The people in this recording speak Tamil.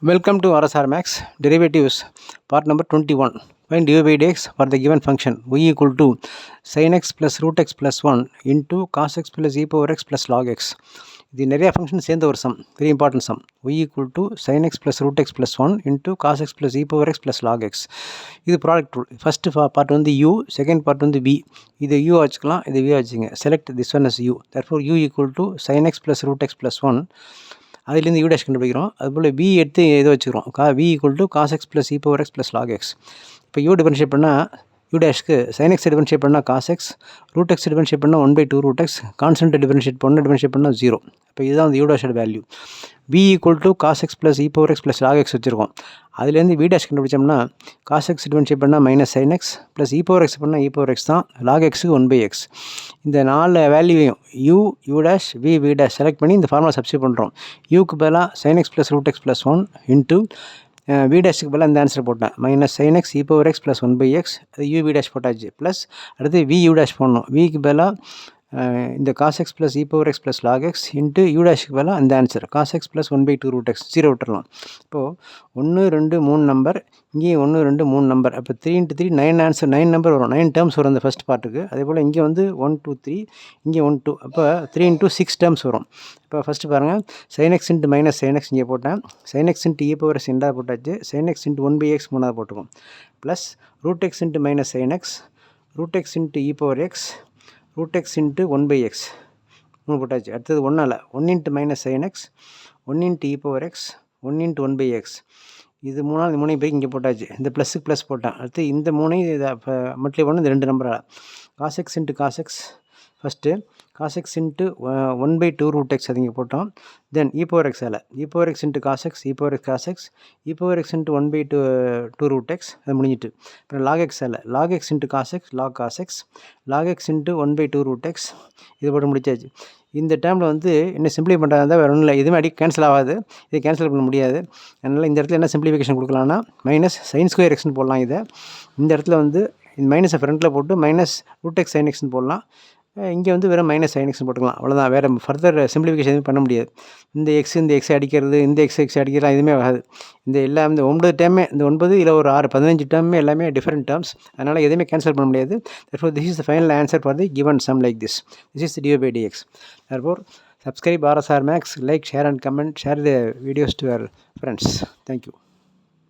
Welcome to RSR Max Derivatives part number 21. Find dy by dx for the given function y equal to sin x plus root x plus 1 into cos x plus e power x plus log x. இது நிறைய ஃபங்க்ஷன் சேர்ந்த ஒரு sum, very important sum. y equal to sin x plus root x plus 1 into cos x plus e power x plus log x. இது ப்ராடக்ட் ரூல். ஃபஸ்ட்டு பார்ட் வந்து u, செகண்ட் பார்ட் வந்து v. இது u வச்சுக்கலாம், இது v வச்சுங்க. Select this one as u. therefore u equal to sin x plus root x plus 1. அதுலேருந்து u டேஷ் கண்டுபிடிக்கிறோம். அதுபோல் v எடுத்து எதை வச்சுக்கிறோம், v equal to cos x plus e power x plus log x. இப்போ u டிஃபரன்ஷியேட் பண்ணால் u டேஷ்க்கு sin x டிஃபரன்ஷியேட் பண்ணால் cos x, root x differentiate பண்ணால் 1/2 ரூட் எக்ஸ், கான்ஸ்டன்ட் டிஃபரன்ஷியேட் பண்ணால் 0. இப்போ இதுதான் அந்த u டேஷோட value. v equal to cos x plus e power x plus log x வச்சுருக்கோம். அதுலேருந்து v டேஷ் கண்டுபிடிச்சோம்னா காஸ் எக்ஸ் டிஃபரன்ஷியேட் பண்ணால் minus sin x plus e power x பண்ணால் இ பவர் எக்ஸ் தான், லாக் எக்ஸுக்கு 1/x. இந்த 4 வேல்யூவையும் u dash v dash select பண்ணி இந்த ஃபார்முலா சப்ஸ்டியூட் பண்ணுறோம். யூக்கு பதிலாக sin x plus root x plus 1 into v டேஷுக்கு பதிலாக இந்த ஆன்சர் போட்டேன், minus sin x e power x plus 1/x. அது u v டேஷ் போட்டாச்சு. ப்ளஸ் அடுத்து v u டேஷ் போடணும். விக்கு பதிலாக இந்த cos x plus e power x plus log x into u டேஷுக்கு பதிலாக அந்த answer cos x plus 1/2 root x, 0 விட்டுறலாம். இப்போது 1 2 3 நம்பர், இங்கேயும் 1 2 3 நம்பர். அப்போ 3 × 3 9 ஆன்சர், 9 நம்பர் வரும், 9 டேர்ம்ஸ் வரும் இந்த ஃபஸ்ட் பார்ட்டுக்கு. அதே போல் இங்கே வந்து 1 2 3, இங்கே 1 2, அப்போ 3 × 6 டேர்ம்ஸ் வரும். இப்போ ஃபஸ்ட்டு பாருங்கள், sin x into minus sin x இங்கே போட்டேன், sin x into e power x ரெண்டாவது போட்டாச்சு, sin x இன்ட்டு 1/x மூணாவது போட்டுக்கும், plus root x into minus sin x, root x into e power x, root x into 1/x மூணு போட்டாச்சு. அடுத்தது 1 into minus sin x, 1 into e power x, 1 into 1/x. இது இந்த மூணையும் போய் இங்கே போட்டாச்சு. இந்த ப்ளஸுக்கு ப்ளஸ் போட்டேன். அடுத்து இந்த மூணையும் இதை மல்டிப்ளை பண்ண இந்த 2 நம்பரால் cos x into cos x first, cos x into 1/2 root x அது இங்கே போட்டோம். தென் இ பவர் எக்ஸ் ஆல் e power x into cos x, e power x cos x, e power x into 1/2 root x, அது முடிஞ்சிட்டு. அப்புறம் லாக் எக்ஸ் ஆல் log x into cos x, log cos x, log x into 1/2 root x, இது போட்டு முடிச்சாச்சு. இந்த டைமில் வந்து என்ன சிம்பிளை பண்ணுறதா இருந்தால் வேறு ஒன்றும் இல்லை, எதுவுமே கேன்சல் ஆகாது, இது கேன்சல் பண்ண முடியாது. அதனால் இந்த இடத்துல என்ன சிம்பிளிஃபிகேஷன் கொடுக்கலாம்னா மைனஸ் சைன் ஸ்கொயர் எக்ஸ்னு போடலாம். இதை இந்த இடத்துல வந்து இந்த மைனஸை ஃப்ரண்ட்டில் போட்டு மைனஸ் ரூட் எக்ஸ் சைன் எக்ஸ்னு போடலாம். இங்கே வந்து வெறும் மைனஸ் sin x போட்டுக்கலாம், அவ்வளோதான். வேறு ஃபர்தர் சிம்பிளிஃபிகேஷன் எதுவும் பண்ண முடியாது. இந்த எக்ஸ் அடிக்கிறது, இந்த எக்ஸ் அடிக்கிறது எதுவுமே ஆகாது. இந்த 9 டேர்மே, இந்த 9 இல்லை ஒரு 6 15 டேர்மே எல்லாமே டிஃப்ரெண்ட் டேர்ம்ஸ். அதனால் எதுவுமே கேன்சல் பண்ண முடியாது. therefore this is the final answer for the given sum like this. This is dy by dx. therefore subscribe RSR Max, like, share and comment, share the videos to your friends. Thank you.